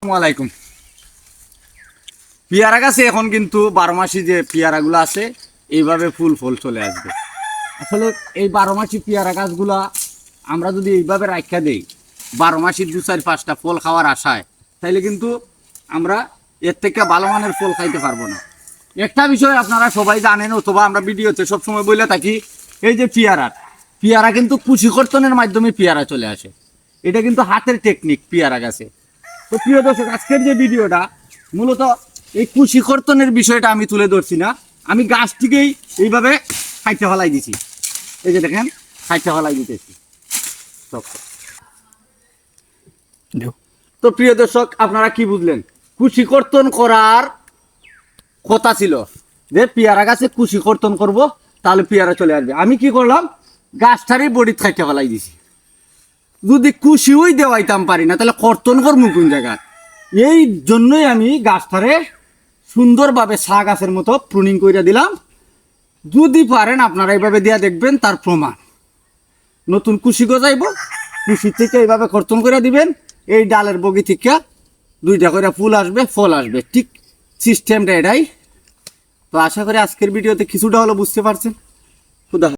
আসসালামাইকুম। পেয়ারা গাছে এখন কিন্তু 12 মাসি যে পেয়ারাগুলো আছে এইভাবে ফুল ফল চলে আসবে। আসলে এই 12 মাসি পেয়ারা গাছগুলা আমরা যদি এইভাবে রাখা দেই 12 মাসি 2-4-5টা ফল খাওয়ার আশায়, তাইলে কিন্তু আমরা এর থেকে ভালো মানের ফল খাইতে পারবো না। একটা বিষয় আপনারা সবাই জানেন, অথবা আমরা ভিডিওতে সবসময় বলে থাকি, এই যে পেয়ারা কিন্তু কুশি কর্তনের মাধ্যমে পেয়ারা চলে আসে। এটা কিন্তু হাতের টেকনিক পেয়ারা গাছে। তো প্রিয় দর্শক, আজকের যে ভিডিওটা মূলত এই কুশি কর্তনের বিষয়টা আমি তুলে ধরছি না, আমি গাছটিকেই এইভাবে খাইতে ফেলাই দিছি। এই যে দেখেন, খাইতে ফেলাই দিতেছি। তো প্রিয় দর্শক, আপনারা কি বুঝলেন? কুশি কর্তন করার কথা ছিল যে পেয়ারা গাছে কুশি কর্তন করব, তাহলে পেয়ারা চলে আসবে। আমি কি করলাম, গাছটারই বডি খাইতে ফেলাই দিছি। যদি কুশিওই দেওয়াইতাম পারি না, তাহলে কর্তন করবো কোন জায়গায়? এই জন্যই আমি গাছটারে সুন্দরভাবে চা গাছের মতো প্রুনিং করে দিলাম। যদি পারেন আপনারা এইভাবে দিয়া দেখবেন, তার প্রমাণ। নতুন কুশি গজাইব, কুশি থেকে এইভাবে কর্তন করে দিবেন, এই ডালের বগি থেকে 2টা করে ফুল আসবে, ফল আসবে। ঠিক সিস্টেমটা এটাই। তো আশা করি আজকের ভিডিওতে কিছুটা হলো বুঝতে পারছেন। খুদা।